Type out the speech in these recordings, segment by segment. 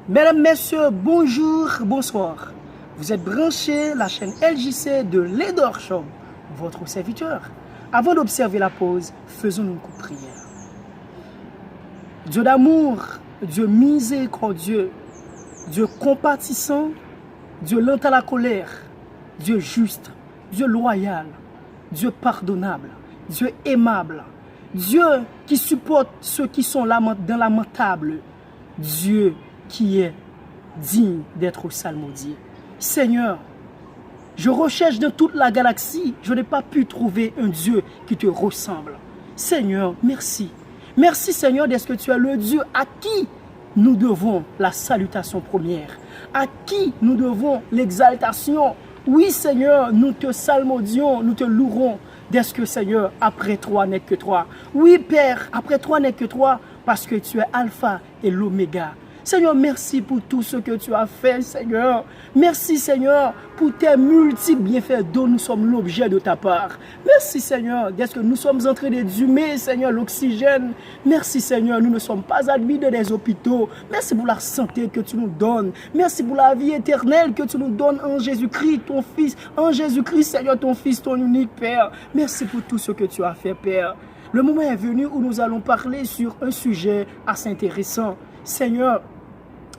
Mesdames, Messieurs, bonjour, bonsoir. Vous êtes branchés la chaîne LJC de Ledor Show, votre serviteur. Avant d'observer la pause, faisons une courte prière. Dieu d'amour, Dieu miséricordieux, Dieu compatissant, Dieu lent à la colère, Dieu juste, Dieu loyal, Dieu pardonnable, Dieu aimable, Dieu qui supporte ceux qui sont dans lamentable, Dieu qui est digne d'être salmodié. Seigneur, je recherche dans toute la galaxie, je n'ai pas pu trouver un Dieu qui te ressemble. Seigneur, merci. Merci Seigneur d'être que tu es le Dieu à qui nous devons la salutation première, à qui nous devons l'exaltation. Oui Seigneur, nous te salmodions, nous te louerons d'être que Seigneur, après toi n'est que toi. Oui Père, après toi n'est que toi, parce que tu es Alpha et l'Oméga. Seigneur, merci pour tout ce que tu as fait, Seigneur. Merci, Seigneur, pour tes multiples bienfaits dont nous sommes l'objet de ta part. Merci, Seigneur, d'être que nous sommes en train d'exhumer, Seigneur, l'oxygène. Merci, Seigneur, nous ne sommes pas admis dans des hôpitaux. Merci pour la santé que tu nous donnes. Merci pour la vie éternelle que tu nous donnes en Jésus-Christ, ton Fils. En Jésus-Christ, Seigneur, ton Fils, ton unique Père. Merci pour tout ce que tu as fait, Père. Le moment est venu où nous allons parler sur un sujet assez intéressant. Seigneur,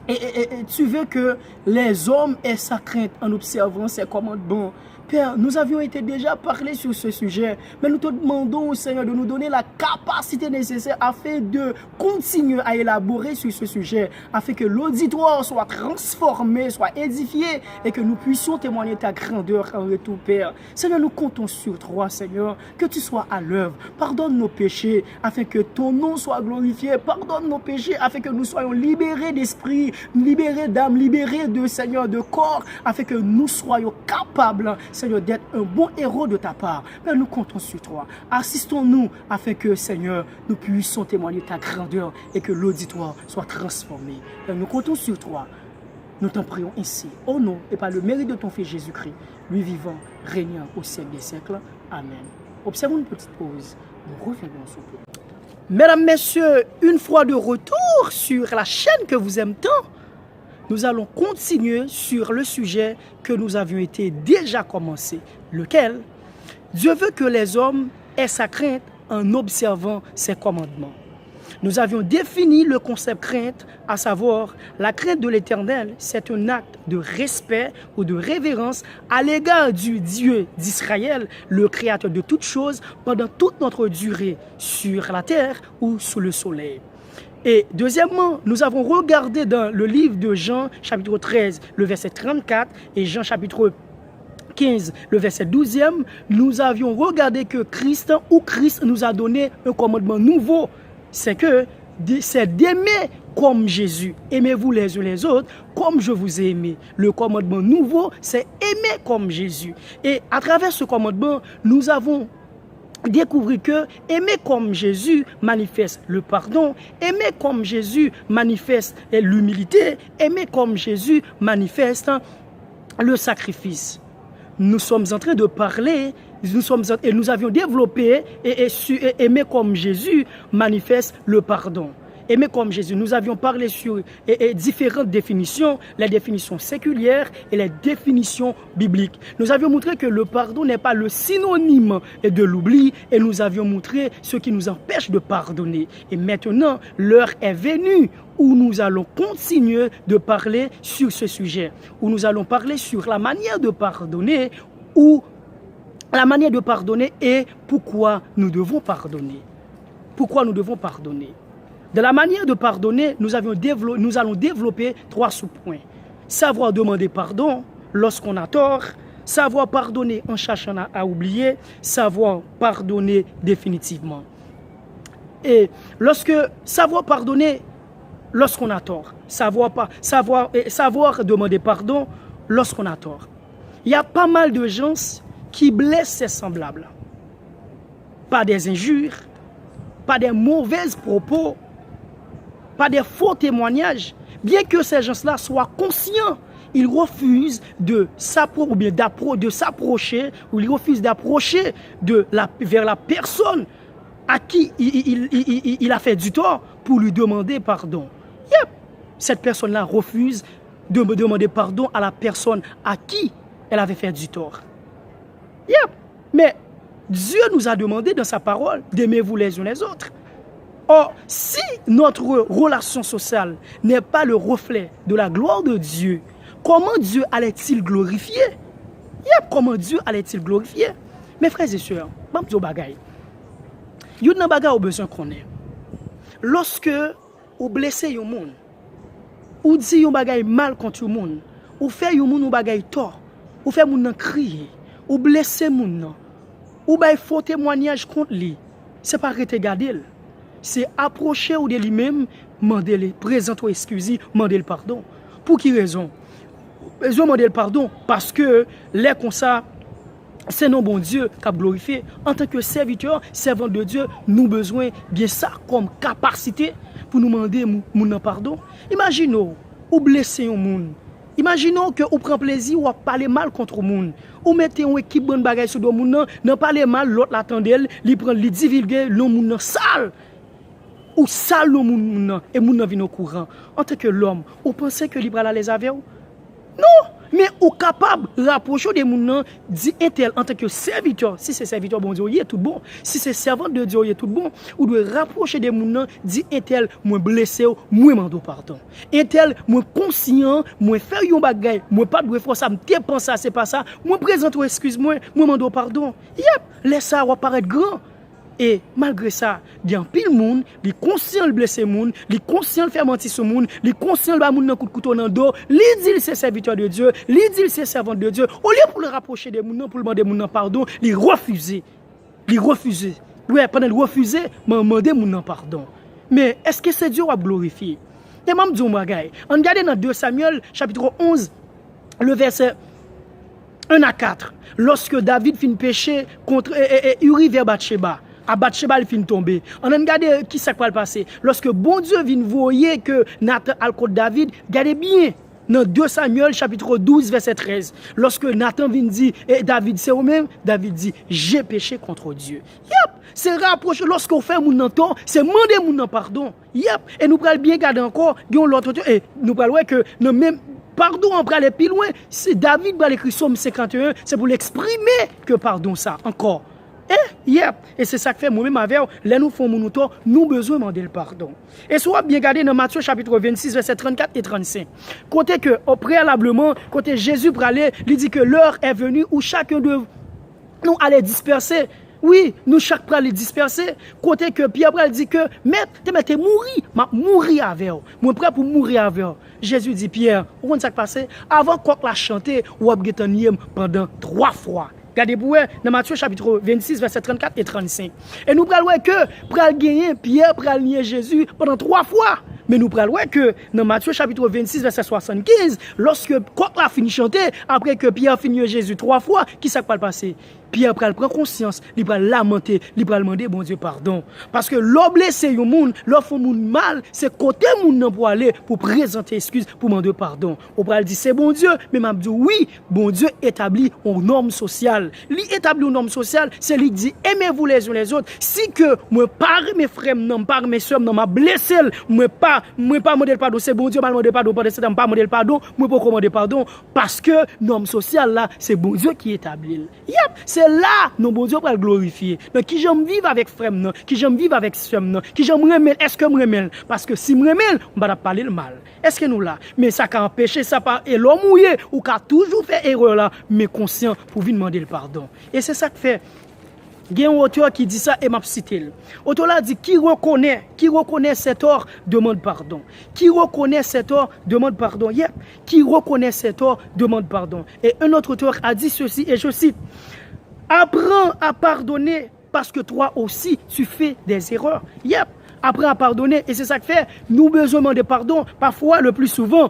et tu veux que les hommes aient sa crainte en observant ses commandements. Père, nous avions été déjà parlé sur ce sujet, mais nous te demandons au Seigneur de nous donner la capacité nécessaire afin de continuer à élaborer sur ce sujet, afin que l'auditoire soit transformé, soit édifié et que nous puissions témoigner ta grandeur en retour, Père. Seigneur, nous comptons sur toi, Seigneur, que tu sois à l'œuvre. Pardonne nos péchés afin que ton nom soit glorifié. Pardonne nos péchés afin que nous soyons libérés d'esprit, libérés d'âme, libérés de Seigneur, de corps, afin que nous soyons capables, Seigneur, d'être un bon héros de ta part. Père, nous comptons sur toi. Assistons-nous afin que, Seigneur, nous puissions témoigner ta grandeur et que l'auditoire soit transformé. Père, nous comptons sur toi. Nous t'en prions ainsi, au nom et par le mérite de ton Fils Jésus-Christ, lui vivant, régnant au siècle des siècles. Amen. Observons une petite pause. Nous revenons sur peu. Mesdames, Messieurs, une fois de retour sur la chaîne que vous aimez tant, nous allons continuer sur le sujet que nous avions été déjà commencé, lequel Dieu veut que les hommes aient sa crainte en observant ses commandements. Nous avions défini le concept crainte, à savoir la crainte de l'Éternel, c'est un acte de respect ou de révérence à l'égard du Dieu d'Israël, le Créateur de toutes choses, pendant toute notre durée sur la terre ou sous le soleil. Et deuxièmement, nous avons regardé dans le livre de Jean, chapitre 13, le verset 34, et Jean, chapitre 15, le verset 12e, nous avions regardé que Christ nous a donné un commandement nouveau. C'est d'aimer comme Jésus. Aimez-vous les uns les autres comme je vous ai aimé. Le commandement nouveau, c'est aimer comme Jésus. Et à travers ce commandement, nous avons découvrir que aimer comme Jésus manifeste le pardon, aimer comme Jésus manifeste l'humilité, aimer comme Jésus manifeste le sacrifice. Nous sommes en train de parler, nous avions développé et aimer comme Jésus manifeste le pardon. Aimer comme Jésus. Nous avions parlé sur différentes définitions, les définitions séculières et les définitions bibliques. Nous avions montré que le pardon n'est pas le synonyme de l'oubli et nous avions montré ce qui nous empêche de pardonner. Et maintenant, l'heure est venue où nous allons continuer de parler sur ce sujet, où nous allons parler sur la manière de pardonner et pourquoi nous devons pardonner. Pourquoi nous devons pardonner? De la manière de pardonner, nous allons développer 3 sous-points. Savoir demander pardon lorsqu'on a tort, savoir pardonner en cherchant à oublier, savoir pardonner définitivement. Et savoir pardonner lorsqu'on a tort, savoir demander pardon lorsqu'on a tort. Il y a pas mal de gens qui blessent ses semblables. Pas des injures, pas des mauvaises propos, pas des faux témoignages, bien que ces gens-là soient conscients, ils refusent de s'approcher ou ils refusent d'approcher vers la personne à qui il a fait du tort pour lui demander pardon. Yep. cette personne-là refuse de me demander pardon à la personne à qui elle avait fait du tort. Yep. Mais Dieu nous a demandé dans sa parole d'aimez-vous les uns les autres. Or, si notre relation sociale n'est pas le reflet de la gloire de Dieu, comment Dieu allait-il glorifier? Yep. Comment Dieu allait-il glorifier? Mes frères et sœurs, je vais vous dire, il y a un bagage au besoin qu'on ait. Lorsque vous blessez un monde, ou dit un bagage mal contre un monde, ou fait un monde un bagage tort, ou fait un monde crier, ou blessez un monde, ou bay faux témoignage contre lui, c'est pas arrêter garder, c'est approcher ou de lui-même, demander le présenter excuse, demander le pardon. Pour qui raison? Je demander le pardon parce que les comme ça, c'est non bon Dieu qui a glorifié. En tant que serviteur, servant de Dieu, nous avons besoin de ça comme capacité pour nous demander mon pardon. Imaginons, ou blesser un monde. Imaginons que vous prenez plaisir ou parler mal contre le monde. Ou mettez une équipe de bagaille sur le monde, non parler mal, l'autre l'attendait, il prend, il divulgue, le monde sale. Ou sale le monde, et le monde vient au courant. En tant que l'homme, vous pensez que libre à les avec vous? Non! Mais ou capable de rapprocher des gens, dit intel en tant que serviteur, si c'est serviteur bon Dieu, il est tout bon. Si c'est servant de Dieu, il est tout bon. Ou de rapprocher des gens, dit intel, moi blessé, moi mando pardon. Intel, moi conscient, moi faire un bagay, moi pas de fois ça, me pense ça, c'est pas ça. Moi présente excuse-moi, moi mando pardon. Yep, laisse ça apparaître grand. Et malgré ça, il y a un pile monde, il est conscient de blesser le monde, il est conscient de faire mentir ce monde, il est conscient de faire un coup de couteau dans le dos, il dit c'est serviteur de Dieu, il dit c'est servant de Dieu. Au lieu pour le rapprocher des gens, pour le demander pardon, il refuse. Il refuse. Oui, pendant le refuser, il demande pardon. Mais est-ce que c'est Dieu qui a glorifié? Et même dire on regarde dans 2 Samuel, chapitre 11, le verset 1 à 4. Lorsque David finit pécher contre Uri vers Bathsheba. À Bathsheba, il finit tomber. On a regardé qui ça va le passer. Lorsque bon Dieu vient voyer que Nathan a le côté David, regardez bien. Dans 2 Samuel, chapitre 12, verset 13. Lorsque Nathan vient dire, et David, c'est vous-même, David dit, j'ai péché contre Dieu. Yep, c'est rapproché. Lorsqu'on fait mon temps, c'est demander mon pardon. Yep, et nous prenons bien garder encore, l'autre, et nous prenons que nous même, pardon, on peut aller plus loin. C'est David va l'écrire Somme 51, c'est pour l'exprimer que pardon ça, encore. Yep. Et c'est ça que fait moi-même avec là nous faisons mon tour, nous besoin demander le pardon. Et soit bien regardé dans Matthieu chapitre 26 verset 34 et 35. Côté que au préalablement, côté Jésus pour aller, il dit que l'heure est venue où chacun de nous allait disperser. Oui, nous chaque pour aller disperser. Côté que Pierre dit que maître, tu mourir avec vous. Moi prêt pour mourir avec vous. Jésus dit Pierre, où est-ce qui passe avant qu'on la chanter ou abgetaniem pendant 3 fois. Regardez pour dans Matthieu chapitre 26, verset 34 et 35. Et nous prenons que pour gagner Pierre, pour nier Jésus pendant 3 fois. Mais nous prenons que dans Matthieu chapitre 26, verset 75, lorsque quand a fini de chanter, après que Pierre finit Jésus 3 fois, qui s'est pas passé? Pierre prend conscience, il va lamenter, il va demander bon Dieu pardon. Parce que l'homme blessé au monde, l'homme fait mal, c'est côté monde pour aller pour présenter excuse, pour demander pardon. On va dire c'est bon Dieu, mais m'a dit oui, bon Dieu établit une norme sociale. Lui établit une norme sociale, c'est lui dit aimez-vous les uns les autres. Si que moi par mes frères, non par mes soeurs, non m'a blessé, moi pas demander pardon, c'est bon Dieu m'a demander pardon, parce que c'est pas demander pardon, moi pas demander pardon parce que norme sociale là, c'est bon Dieu qui établit. Yep, c'est là, non bon Dieu pour le glorifier. Donc, qui j'aime vivre avec frère, qui j'aime vivre avec soeur, qui j'aime remel, est-ce que je remel? Parce que si je remel, on va parler le mal. Est-ce que nous là? Mais ça qui empêche ça pas, et l'homme mouillé, ou qui a toujours fait erreur là, mais conscient pour venir demander le pardon. Et c'est ça que fait. Il y a un auteur qui dit ça et m'a cité. L'auteur là dit qui reconnaît cet tort demande pardon. Qui reconnaît cet tort demande pardon. Yep. Qui reconnaît cet tort demande pardon. Et un autre auteur a dit ceci et je cite. Apprends à pardonner parce que toi aussi tu fais des erreurs. Yep. Apprends à pardonner et c'est ça que fait. Nous besoin de pardon. Parfois, le plus souvent,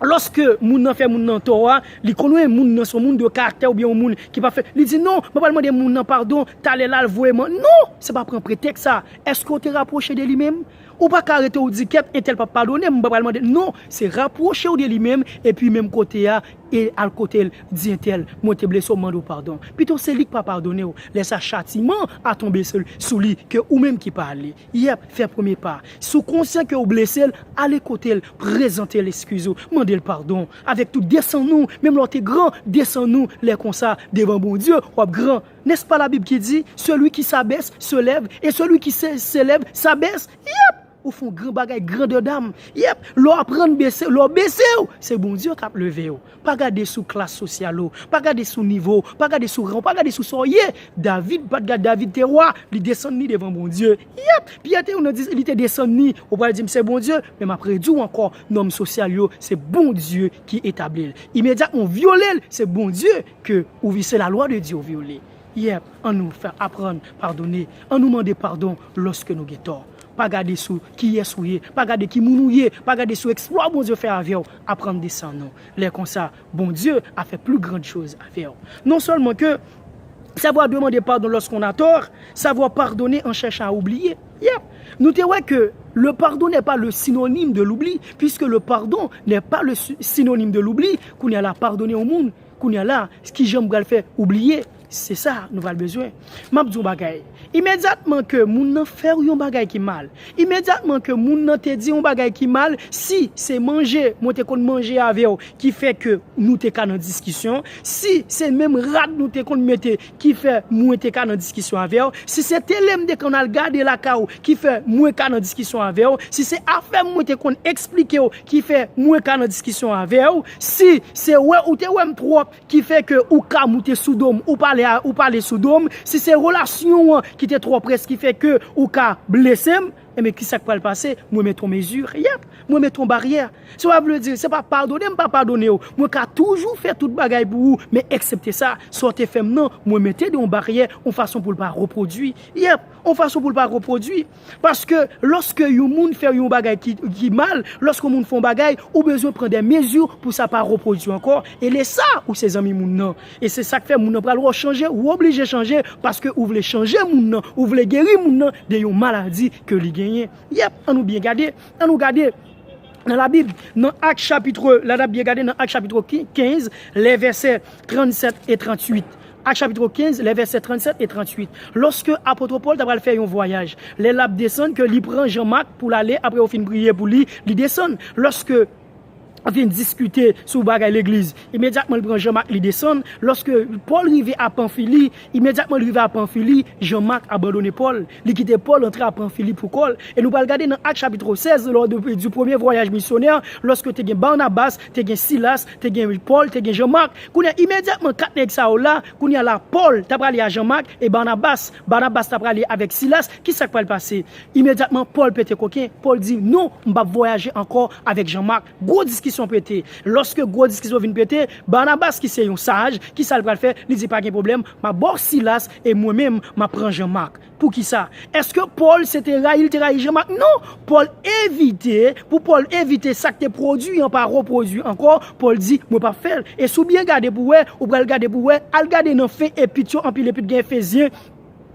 lorsque moun nan fait moun nan tort, li connaît moun nan son moun de caractère ou bien moun qui pas fait, il dit non, pas pas demander moun nan pardon, t'aller là vraiment. Non, c'est pas prendre prétexte ça. Est-ce qu'on te rapproché de lui-même? Ou pas arrêter ou dire qu'un tel pas pardonner, m'pa pas demander. Non, c'est rapprocher de lui-même et puis même côté a et à côté dit un tel, moi te blessé demande pardon. Plutôt c'est lui qui pas pardonner, laisse un châtiment à tomber sous lui que ou même qui parler. Yep, faire premier pas. Sous conscient que ou blessé, aller côté présenter l'excuse, demander le pardon avec tout descend nous, même l'autre grand descend nous les comme ça devant bon Dieu, ou grand. N'est-ce pas la Bible qui dit celui qui s'abaisse se lève et celui qui s'élève s'abaisse? Yep. Ou font grand bagay, grande dame. Yep, l'on apprend baisser, l'on baisser, c'est bon Dieu qui a levé. Pas garder sous classe sociale, pas garder sous niveau, pas garder sous rang, pas garder sous soyer. David, pas garder David te roi, il descend ni devant bon Dieu. Yep, puis on a dit il était descend ni, on va dire c'est bon Dieu, mais après dit encore nom social c'est bon Dieu qui établit. Immédiatement violé, c'est bon Dieu que ou c'est la loi de Dieu violé. Yep, on nous fait apprendre pardonner, on nous demander pardon lorsque nous avons tort. Pas garder sous qui est souillé, pas garder qui mounouillé, pas garder sous exploit bon Dieu fait avec apprendre des sans nous. Les comme ça, bon Dieu a fait plus grandes choses avec. Non seulement que savoir demander pardon lorsqu'on a tort, savoir pardonner en cherchant à oublier. Yep. Nous te voyons que le pardon n'est pas le synonyme de l'oubli, puisque le pardon n'est pas le synonyme de l'oubli, qu'on y a là pardonner au monde, qu'on y a là ce qui j'aime faire oublier. C'est ça, nous avons besoin. Mabdou bagay. Immédiatement que moun nan fait un bagay qui mal, immédiatement que moun nan te dit un bagay qui mal, si c'est manger, moi te kon manger avec qui fait que nous te ka dans discussion, si c'est même rat nous te kon mette qui fait moi te ka dans discussion avec, si c'est telem de qu'on a regarder la kaou qui fait moi ka dans discussion avec, si c'est affaire moi te kon expliquer qui fait moi ka dans discussion avec, si c'est ouais ou te ouais trop qui fait que ou ka mouté sous dôme ou parler sous dôme, si c'est relation qui était trop presque qui fait que ou ka blessé, mais qui ça va le passer? Moi mettons mesure, yep, moi mettons barrière. Ça veut dire c'est pas pardonner, pas pardonner. Moi ka toujours fait toute bagaille pour vous, mais excepté ça, sortez femme non, moi mettez des barrières en façon pour le pas reproduire. Yep, en façon pour le pas reproduire parce que lorsque yon moun fait yon bagaille qui mal, lorsque moun font bagaille, ou besoin prendre des mesures pour ça pas reproduire encore et les ça ou ses amis moun non. Et c'est ça que fait moun nan pral changer ou obligé changer parce que ou voulez changer moun nan, ou voulez guérir moun nan de yon maladie que li gagné. Yep, on nous bien garder, on nous garder dans la Bible, dans Actes chapitre, là bien garder dans Actes chapitre 15, les versets 37 et 38. Actes chapitre 15, les versets 37 et 38. Lorsque apôtre Paul t'a faire un voyage, les labs descendent que lui prend Jean-Marc pour l'aller après au fin prier pour lui descend. Lorsque on vient discuter sur bagay l'église. Immédiatement, il prend Jean-Marc, il descend. Lorsque Paul arrive à Pamphylie, immédiatement, il arrive à Pamphylie, Jean-Marc abandonne Paul. Il quitte Paul, entre à Pamphylie pour Paul. Et nous allons regarder dans Actes chapitre 16, lors du premier voyage missionnaire, lorsque tu as Barnabas, tu as Silas, tu as Paul, tu as Jean-Marc. Qu'on a immédiatement quatre nègres ça là, qu'on y a là Paul, tu as parlé à Jean-Marc et Barnabas. Barnabas t'a parlé avec Silas. Qui ça va le passer? Immédiatement, Paul pète coquin. Paul dit non, on va voyager encore avec Jean-Marc. Gros discussion pété. Lorsque gros discussion vient péter, Barnabas qui c'est un sage, qui ça le faire, il dit pas de problème, ma bord Silas et moi-même m'a prend Jean-Marc. Pour qui ça? Est-ce que Paul s'était raillé, il raillé Jean-Marc? Non, Paul éviter, pour Paul éviter ça que produit en pas reproduire encore, Paul dit moi pas faire et sous bien garder pour ou pas garder pour al garder dans fin épître en pile épître Éphésiens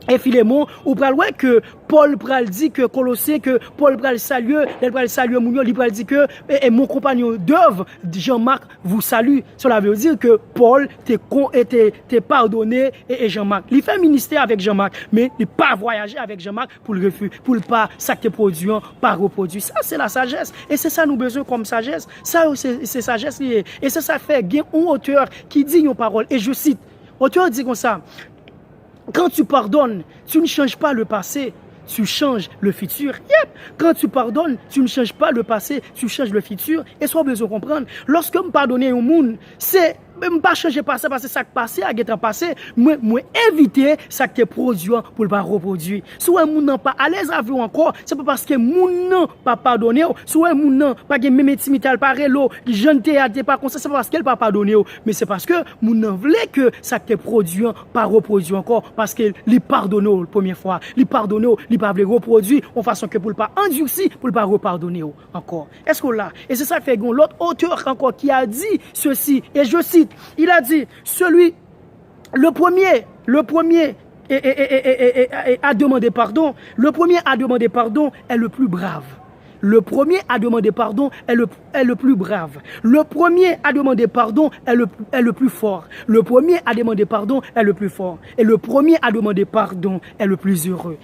et Philémon, ou pral ouais que Paul pral dit que Colossiens que Paul pral saluer, il pral saluer moun, il pral dit que et mon compagnon d'œuvre Jean-Marc vous salue. Cela veut dire que Paul t'es pardonné et Jean-Marc. Il fait ministère avec Jean-Marc, mais il pas voyager avec Jean-Marc pour le refus, pour le pas ça que produit pas reproduire. Ça c'est la sagesse et c'est ça nous besoin comme sagesse. Ça c'est sagesse liée et c'est ça fait gain un auteur qui dit une parole et je cite. Auteur dit comme ça. Quand tu pardonnes, tu ne changes pas le passé, tu changes le futur. Yep. Quand tu pardonnes, tu ne changes pas le passé, tu changes le futur. Et sois besoin de comprendre, lorsque me pardonner au monde, c'est pas changer passé parce que ça qui passé a été passé, moi éviter ça qui est produit pour le pas reproduire. Si moun nan pas à l'aise avec encore, c'est pas parce que moun nan pas pardonner, si moun nan pas gen même intimité al parelo, jeune théâtre pas comme ça, c'est pas parce qu'elle pas pardonner, mais c'est parce que moun nan voulait que ça qui est produit pas reproduire encore parce que li pardonner la première fois, li pardonner, li pas veut reproduire en façon que pour le pas endurci, pour le pas repardonner encore. Est-ce que là, et c'est ça fait gon l'autre auteur encore qui a dit ceci, et je cite, il a dit, le premier a demandé pardon, le premier à demander pardon est le plus brave. Le premier à demander pardon est le plus brave. Le premier à demander pardon est le plus fort. Le premier à demander pardon est le plus fort. Et le premier à demander pardon est le plus heureux.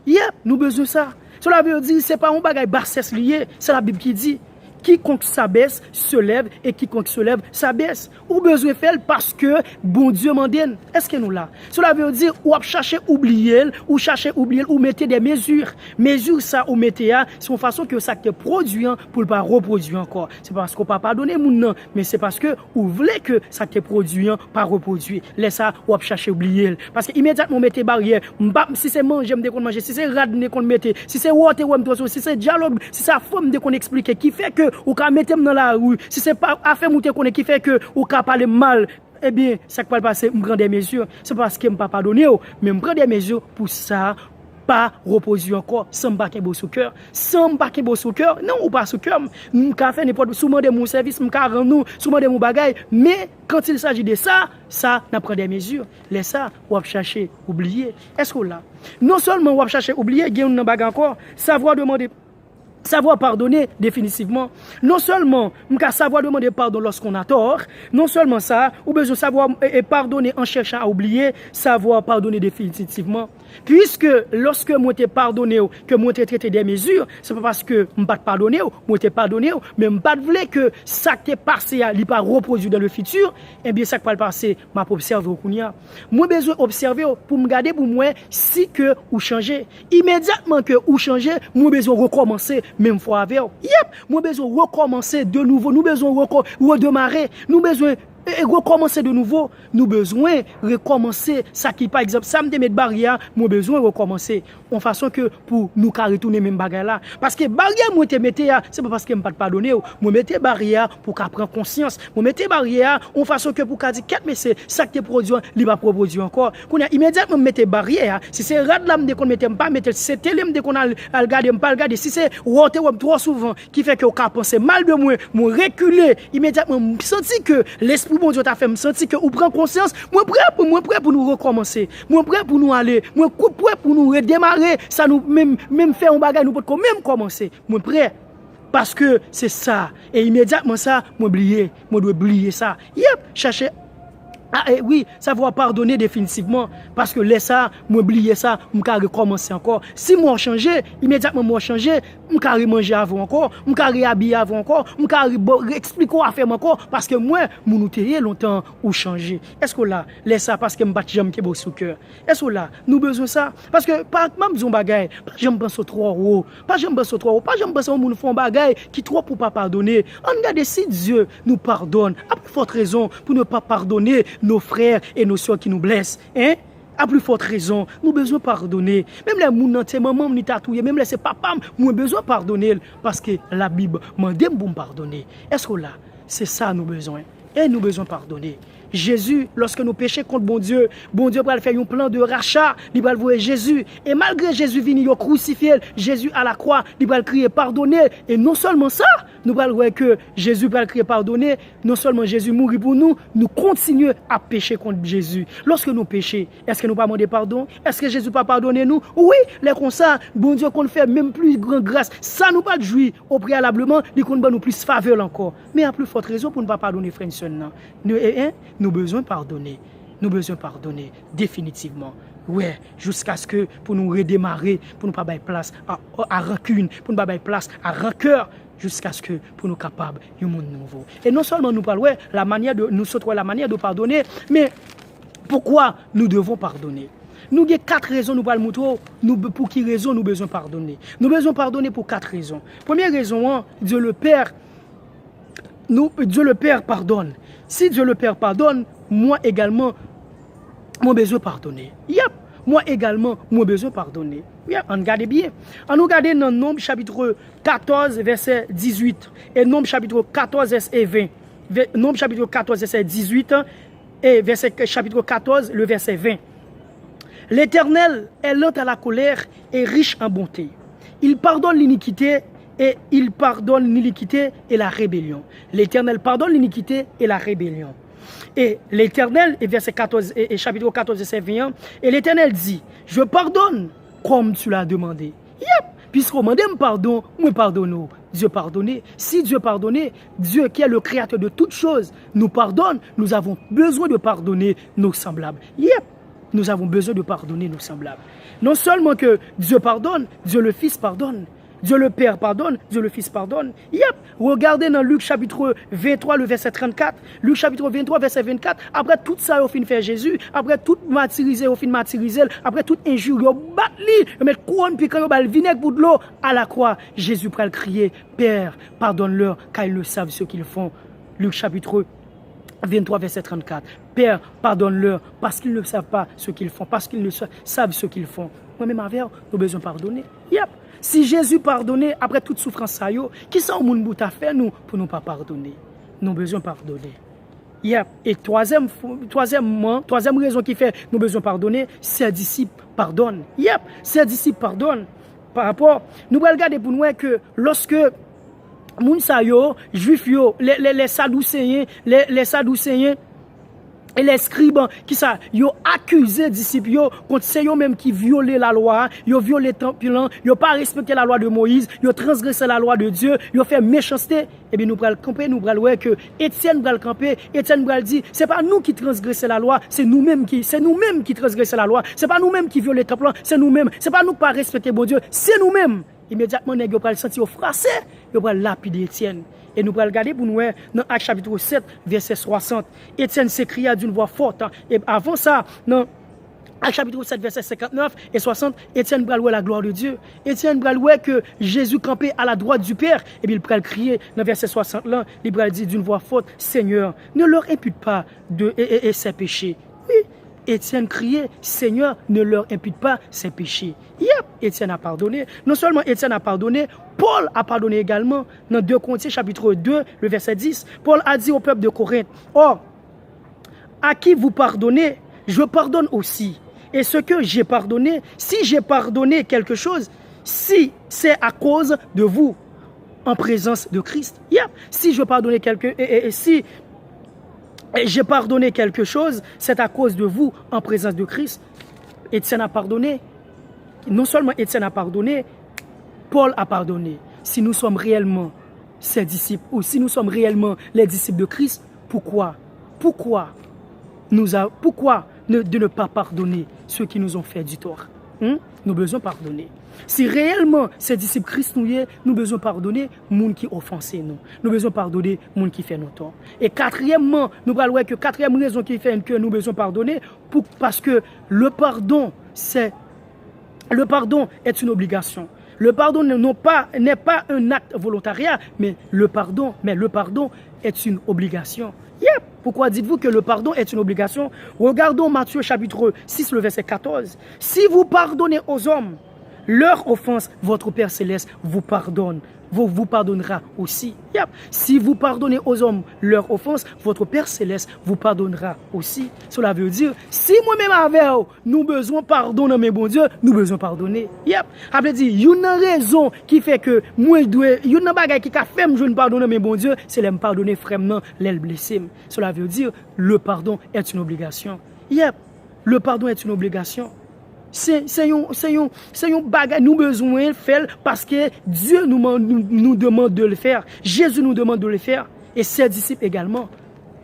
Yep, nous besoin de ça. Cela veut dire, c'est pas un bagage bassesse lié, c'est la Bible qui dit. Quiconque s'abaisse se lève et quiconque se lève s'abaisse. Ou besoin faire parce que bon Dieu m'en donne. Est-ce que nous là? Cela veut dire ou chercher oublier, ou mettez des mesures. Mesures ça ou mettez c'est une façon que ça te produit pour ne pas reproduire encore. C'est parce qu'on pas pardonner moun non, mais c'est parce que ou voulez que ça te produit pas reproduire. Laisse ça ou chercher oublier parce que immédiatement mettez barrière. Si c'est manger me qu'on manger, si c'est radne qu'on mettez, si c'est water ou si c'est dialogue, si c'est forme de qu'on explique qui fait que ou ka mettre dans la rue, si c'est pas affaire monter qu'on qui fait que ou ka parler mal, eh bien ça peut passer me prendre des mesures, c'est parce que me pas pardonner mais me prendre des mesures pour ça pas reposer encore sans baquer beau sous cœur, sans baquer beau sous cœur, non ou pas sous cœur, me ka faire n'importe souvent de mon service, me ka rendre nous souvent de mon bagage, mais quand il s'agit de ça n'a prend des mesures, laisse ça ou chercher oublier. Est-ce que là non seulement ou chercher oublier, gagne une bagage encore, savoir pardonner définitivement. Non seulement savoir demander pardon lorsqu'on a tort, non seulement ça, ou besoin savoir pardonner en cherchant à oublier, savoir pardonner définitivement. Puisque lorsque moi t'ai pardonné, que moi t'ai traité des mesures, c'est pas parce que je pas pardonné, moi t'ai pardonné, mais je pas voulu que ça qui est passé à pas reproduire dans le futur, et bien ça qui va passer, m'a observer au kounya. Moi besoin observer pour me garder pour moi si que ou changer. Immédiatement que ou changer, moi besoin recommencer même fois avec. Moi besoin recommencer de nouveau, nous besoin redémarrer, nous besoin et recommencer de nouveau, nous besoin recommencer ça qui par exemple ça me met de barrière, nous besoin recommencer en façon que pour nous retourner même bagarre là parce que barrière moi te mettre c'est pas parce que me pas pardonner, moi mettre barrière pour qu'a prendre conscience, moi mettre barrière en façon que pour qu'a dire quatre mais c'est ça qui produit, il va produire encore. Qu'on a immédiatement mettre barrière, si c'est rad là me qu'on mettre pas mettre si c'est télé me qu'on a regarder pas regarder, si c'est roter trop souvent qui fait que on penser mal de moi reculer immédiatement senti que l'esprit bon Dieu t'a fait me sentir que ou prend conscience, moi prêt pour nous recommencer, moi prêt pour nous aller, moi prêt pour nous redémarrer, ça nous même faire un bagage nous peut même commencer, moi prêt parce que c'est ça et immédiatement ça moi dois oublier ça. Chercher oui, savoir pardonner définitivement parce que laisse ça, m'oublier ça, m'ka recommencer encore. Si moi changer, immédiatement moi changer, m'ka manger avant encore, m'ka réhabiller avant encore, m'ka expliquer à faire encore parce que moi nous téye longtemps ou changer. Est-ce que là, laisse ça parce que m'bat jambe qui beau sous cœur. Est-ce que là, nous besoin ça parce que pas même disons bagaille, pas j'aime penser trop haut, pas j'aime penser trop haut, pas j'aime penser moun font bagaille qui trop pour pas pardonner. On regarde si Dieu nous pardonne, a plus forte raison pour ne pas pardonner nos frères et nos soeurs qui nous blessent, hein? À plus forte raison, nous besoin pardonner. Même les moun nan maman ni tatouye, même les papa, nous besoin pardonner parce que la Bible m'a dit pour me pardonner. Est-ce que là, c'est ça nous besoin? Et nous besoin pardonner. Jésus, lorsque nous péchons contre bon Dieu va faire un plan de rachat, il va voir Jésus. Et malgré Jésus venu crucifié, Jésus à la croix, il va crier pardonner. Et non seulement ça, nous allons voir que Jésus va crier pardonner. Non seulement Jésus mourit pour nous, nous continuons à pécher contre Jésus. Lorsque nous péchons, est-ce que nous pas demander pardon? Est-ce que Jésus pas pardonner nous? Oui, les comme ça, bon Dieu qu'on fait même plus grande grâce. Ça nous pas jouir au préalablement, il qu'on nous plus faveur encore. Mais à plus forte raison pour ne pas pardonner frère nous besoin pardonner. Nous besoin pardonner définitivement. Ouais, jusqu'à ce que pour nous redémarrer, pour ne pas faire place à rancune, pour ne pas faire place à rancœur, jusqu'à ce que pour nous capables d'un monde nouveau. Et non seulement nous parlons la manière de pardonner, mais pourquoi nous devons pardonner. Nous avons 4 raisons, nous parlons pour qui raison nous besoin pardonner. Nous besoin pardonner pour 4 raisons. Première raison, Dieu le Père pardonne. Si Dieu le Père pardonne, moi également, mon besoin pardonner. Yep. Moi également, mon besoin pardonner. Yep. On regarde bien. On regarde dans Nombre chapitre 14, verset 18. Et Nombre chapitre 14, verset 20. Nombre chapitre 14, verset 18. Et chapitre 14, le verset 20. L'Éternel est lent à la colère et riche en bonté. Il pardonne l'iniquité et il pardonne l'iniquité et la rébellion. L'Éternel pardonne l'iniquité et la rébellion. Et l'Éternel, verset 14, et chapitre 14, verset 21, et l'Éternel dit, je pardonne comme tu l'as demandé. Yep. Puisqu'on demande pardon, moi pardonne. Dieu pardonne. Si Dieu pardonne, Dieu qui est le créateur de toutes choses, nous pardonne, nous avons besoin de pardonner nos semblables. Yep. Nous avons besoin de pardonner nos semblables. Non seulement que Dieu pardonne, Dieu le Fils pardonne. Dieu le Père pardonne, Dieu le Fils pardonne. Yep. Regardez dans Luc chapitre 23, le verset 34. Luc chapitre 23, verset 24. Après tout ça, au fin de faire Jésus. Après tout martyrisé, au fin de martyriser. Après toute injure, il bat li. Il met couronne, puis quand il bat le vinaigre pour de l'eau à la croix, Jésus prend le crier, Père, pardonne-leur, car ils ne savent ce qu'ils font. Luc chapitre 23, verset 34. Père, pardonne-leur, parce qu'ils ne savent pas ce qu'ils font, parce qu'ils ne savent ce qu'ils font. Moi-même, avec nous avons besoin de pardonner. Yep. Si Jésus pardonnait après toute souffrance, ça qui sont les gens qui ont fait nous pour ne pas pardonner? Nous avons besoin de pardonner. Yep. Et troisième raison qui fait nous avons besoin de pardonner, ses disciples pardonnent. Yep. Ses disciples pardonnent. Par rapport, nous allons regarder pour nous que lorsque moun sa yo, juif yo, les sadducéens, les sadducéens et les scribes qui ça yo accusé disciples yo contre c'est yo même qui violé la loi, yo violé le temple, yo pas respecté la loi de Moïse, yo transgressé la loi de Dieu, yo fait méchanceté. Et bien nous pral camper, nous pral ouais que Étienne pral camper, Étienne pral dit c'est pas nous qui transgressons la loi, c'est nous-mêmes qui transgressons la loi, c'est pas nous-mêmes qui violons le temple, c'est nous-mêmes, c'est pas nous qui pas respecter bon Dieu, c'est nous-mêmes. Immédiatement, nous allons sentir au français, nous allons lapider Étienne. Et nous allons regarder pour nous, dans Actes chapitre 7, verset 60. Étienne s'écria d'une voix forte. Et avant ça, dans Actes chapitre 7, verset 59 et 60, Étienne va louer la gloire de Dieu. Étienne va louer que Jésus campait à la droite du Père. Et puis il va crier dans verset 60 là, il va dire d'une voix forte, Seigneur, ne leur impute pas ses péchés. Oui. Étienne criait, Seigneur, ne leur impute pas ses péchés. Yep, Étienne a pardonné. Non seulement Étienne a pardonné, Paul a pardonné également. Dans 2 Corinthiens chapitre 2, le verset 10, Paul a dit au peuple de Corinthe, or, à qui vous pardonnez, je pardonne aussi. Et ce que j'ai pardonné, si j'ai pardonné quelque chose, si c'est à cause de vous, en présence de Christ. Yep. Si je pardonnais si j'ai pardonné quelque chose, c'est à cause de vous, en présence de Christ. Étienne a pardonné. Non seulement Étienne a pardonné, Paul a pardonné. Si nous sommes réellement ses disciples, ou si nous sommes réellement les disciples de Christ, pourquoi de ne pas pardonner ceux qui nous ont fait du tort? Nous avons besoin de pardonner. Si réellement ces disciples Christ nous y, nous avons besoin de pardonner les gens qui offensent nous. Nous avons besoin de pardonner les gens qui font nos torts. Et quatrièmement, nous allons voir que quatrième raison qui fait que nous avons besoin de pardonner, parce que le pardon est une obligation. Le pardon n'est pas un acte volontariat, mais le pardon est une obligation. Yep. Pourquoi dites-vous que le pardon est une obligation? Regardons Matthieu chapitre 6, le verset 14. Si vous pardonnez aux hommes leur offense, votre Père Céleste vous pardonnera aussi. Yep. Si vous pardonnez aux hommes leur offense, votre Père Céleste vous pardonnera aussi. Cela veut dire, si moi-même avec nous besoin pardonner, mes bon Dieu, nous besoin pardonner. Yep. Après dit, il y a une raison qui fait que moi il y a une bagaille qui a fait je ne pardonne mes bon Dieu, c'est de me pardonner vraiment l'aile blessé. Cela veut dire, le pardon est une obligation. Yep. Le pardon est une obligation. C'est un bagage nous besoin de faire parce que Dieu nous demande de le faire. Jésus nous demande de le faire. Et ses disciples également.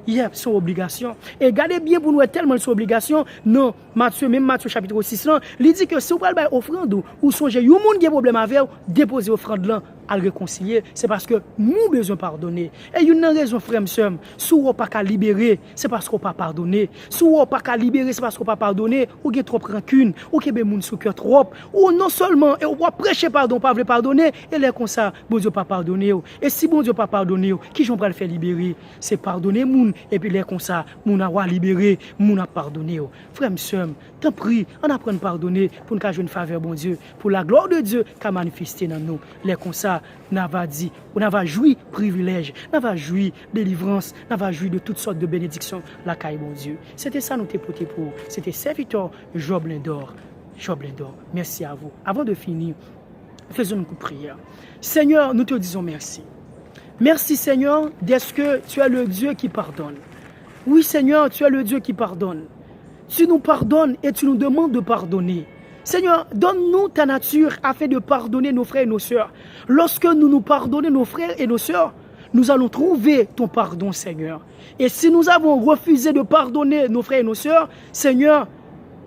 Yep, c'est une obligation. Et regardez bien pour nous, tellement c'est une obligation. Non, Matthieu chapitre 6, il dit que si vous avez une offrande ou songez, il y a un monde qui a un problème avec vous, déposez l'offrande là à le réconcilier. C'est parce que nous avons besoin de pardonner. Et il y a une raison, frère, si vous n'avez pas qu'à libérer, c'est parce qu'on n'a pas pardonné. Si vous n'avez pas qu'à libérer, c'est parce qu'on n'a pas pardonné. Ou qu'il y a trop rancune, ou qu'il y a des gens sous cœur trop. Ou non seulement, et on va prêcher pardon, pas pardonner, et là comme ça, bon Dieu pas pardonner. Et si bon Dieu pas pardonner, qui j'en le faire libérer? C'est pardonner moun et puis les comme ça, moun a libéré, moun a pardonné. Frère, sœur, t'en prie, on apprend à pardonner pour nous jouer une faveur, bon Dieu, pour la gloire de Dieu qui a manifesté dans nous. Les comme ça, on va dit, on va jouir privilège, on va jouir délivrance, on va jouir de toutes sortes de bénédictions, la caille, bon Dieu. C'était ça, nous t'écouter pour. C'était serviteur Job Lindor. Job Lindor, merci à vous. Avant de finir, faisons une prière. Seigneur, nous te disons merci. Merci Seigneur, d'être que tu es le Dieu qui pardonne. Oui Seigneur, tu es le Dieu qui pardonne. Tu nous pardonnes et tu nous demandes de pardonner. Seigneur, donne-nous ta nature afin de pardonner nos frères et nos sœurs. Lorsque nous pardonnons nos frères et nos sœurs, nous allons trouver ton pardon Seigneur. Et si nous avons refusé de pardonner nos frères et nos sœurs, Seigneur,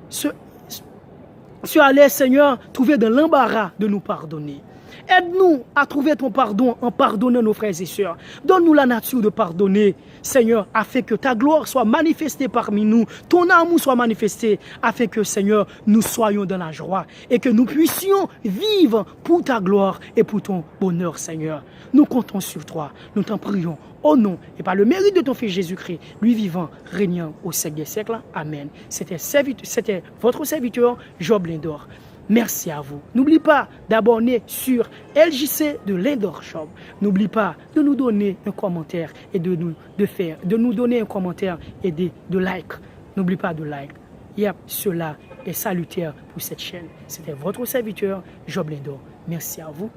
tu allais Seigneur trouver dans l'embarras de nous pardonner. Aide-nous à trouver ton pardon en pardonnant nos frères et sœurs. Donne-nous la nature de pardonner, Seigneur, afin que ta gloire soit manifestée parmi nous, ton amour soit manifesté, afin que, Seigneur, nous soyons dans la joie et que nous puissions vivre pour ta gloire et pour ton bonheur, Seigneur. Nous comptons sur toi, nous t'en prions au nom et par le mérite de ton Fils Jésus-Christ, lui vivant, régnant au siècle des siècles. Amen. C'était votre serviteur, Job Lindor. Merci à vous. N'oublie pas d'abonner sur LJC de Lindor Shop. N'oublie pas de nous donner un commentaire et de nous donner un commentaire et de like. N'oublie pas de like. Yep, cela est salutaire pour cette chaîne. C'était votre serviteur, Job Lindor. Merci à vous.